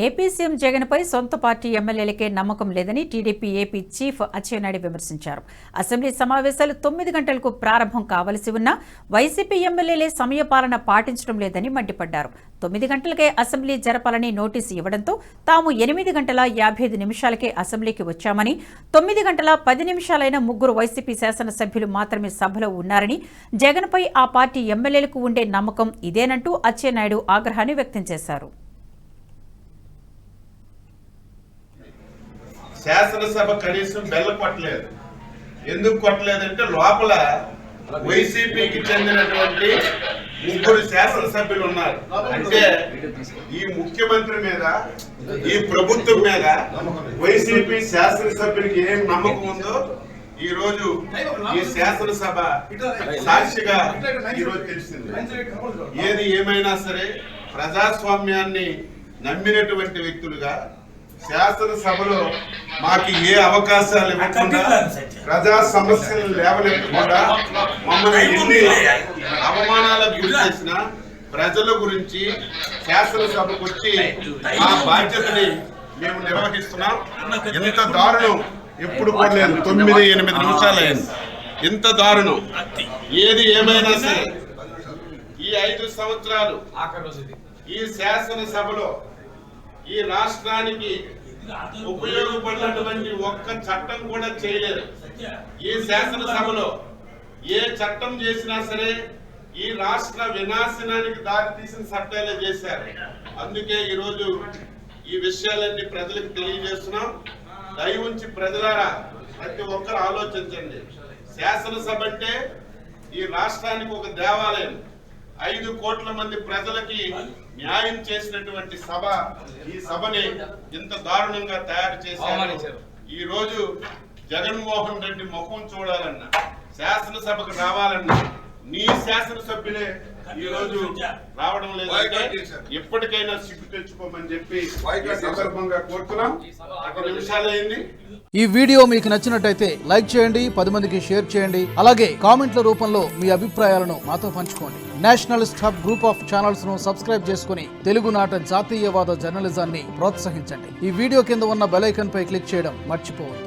AP CM జగన్పై సొంత party ఎమ్మెల్యేలకే నమ్మకం లేదని టీడీపీ ఏపీ చీఫ్ అచ్చెన్నాయుడు విమర్శించారు. అసెంబ్లీ సమావేశాలు 9 గంటలకు ప్రారంభం కావలసి ఉన్నా వైసీపీ ఎమ్మెల్యేలే సమయపాలన పాటించడం లేదని మండిపడ్డారు. 9 గంటలకే అసెంబ్లీ జరపాలని నోటీసు ఇవ్వడంతో తాము 8 గంటల 55 నిమిషాలకే అసెంబ్లీకి వచ్చామని, 9 గంటల 10 నిమిషాలైన 3 వైసీపీ శాసనసభ్యులు మాత్రమే సభలో ఉన్నారని, జగన్పై ఆ పార్టీ ఎమ్మెల్యేలకు ఉండే నమ్మకం ఇదేనంటూ అచ్చెన్నాయుడు ఆగ్రహాన్ని వ్యక్తం చేశారు. శాసనసభ కనీసం బెల్ల కొట్టలేదు. ఎందుకు కొట్టలేదంటే లోపల వైసీపీకి చెందినటువంటి 3 శాసనసభ్యులు ఉన్నారు. అంటే ఈ ముఖ్యమంత్రి మీద, ఈ ప్రభుత్వం మీద వైసీపీ శాసనసభ్యులకి ఏం నమ్మకం ఉందో ఈ రోజు ఈ శాసనసభ సాక్షిగా ఈరోజు తెలిసింది. ఏది ఏమైనా సరే ప్రజాస్వామ్యాన్ని నమ్మినటువంటి వ్యక్తులుగా శాసనసభలో మాకు ఏ అవకాశాలు ఇవ్వకుండా, ప్రజా సమస్యలు లేవనెత్తకుండా, మమ్మల్ని ఎన్ని అవమానాలకు గురి చేసిన ప్రజల గురించి శాసనసభకు వచ్చి ఆ బాధ్యతని మేము నిర్వహిస్తున్నాం. ఇంత దారుణం ఎప్పుడు కూడా లేదు. 9-8 నిమిషాలు అయింది. ఇంత దారుణం ఏది ఏమైనా సరే ఈ 5 సంవత్సరాలు ఈ శాసనసభలో ఈ రాష్ట్రానికి ఉపయోగపడినటువంటి ఒక్క చట్టం కూడా చేయలేదు. ఈ శాసనసభలో ఏ చట్టం చేసినా సరే ఈ రాష్ట్ర వినాశనానికి దారి తీసిన చట్టాలే చేశారు. అందుకే ఈరోజు ఈ విషయాలన్నీ ప్రజలకు తెలియజేస్తున్నాం. దయ ఉంచి ప్రజలారా ప్రతి ఒక్కరు ఆలోచించండి. శాసనసభ అంటే ఈ రాష్ట్రానికి ఒక దేవాలయం. 5 కోట్ల మంది ప్రజలకి న్యాయం చేసినటువంటి సభ ఈ సభని ఇంత దారుణంగా తయారు చేశారు. ఈ రోజు జగన్మోహన్ రెడ్డి ముఖం చూడాలన్నా, శాసనసభకు రావాలన్నా నీ శాసనసభ్యులే ఈ రోజు రావడం లేదంటే ఎప్పటికైనా సిగ్గు తెచ్చుకోమని చెప్పి సందర్భంగా కోరుతున్నాం. 1 నిమిషాలు అయింది. ఈ వీడియో మీకు నచ్చినట్టయితే లైక్ చేయండి, 10 మందికి షేర్ చేయండి. అలాగే కామెంట్ల రూపంలో మీ అభిప్రాయాలను మాతో పంచుకోండి. Nationalist hub group of channels ను సబ్స్క్రైబ్ చేసుకుని తెలుగునాట జాతీయవాద జర్నలిజాన్ని ప్రోత్సహించండి. ఈ వీడియో కింద ఉన్న బెల్ ఐకాన్ పై క్లిక్ చేయడం మర్చిపోవద్దు.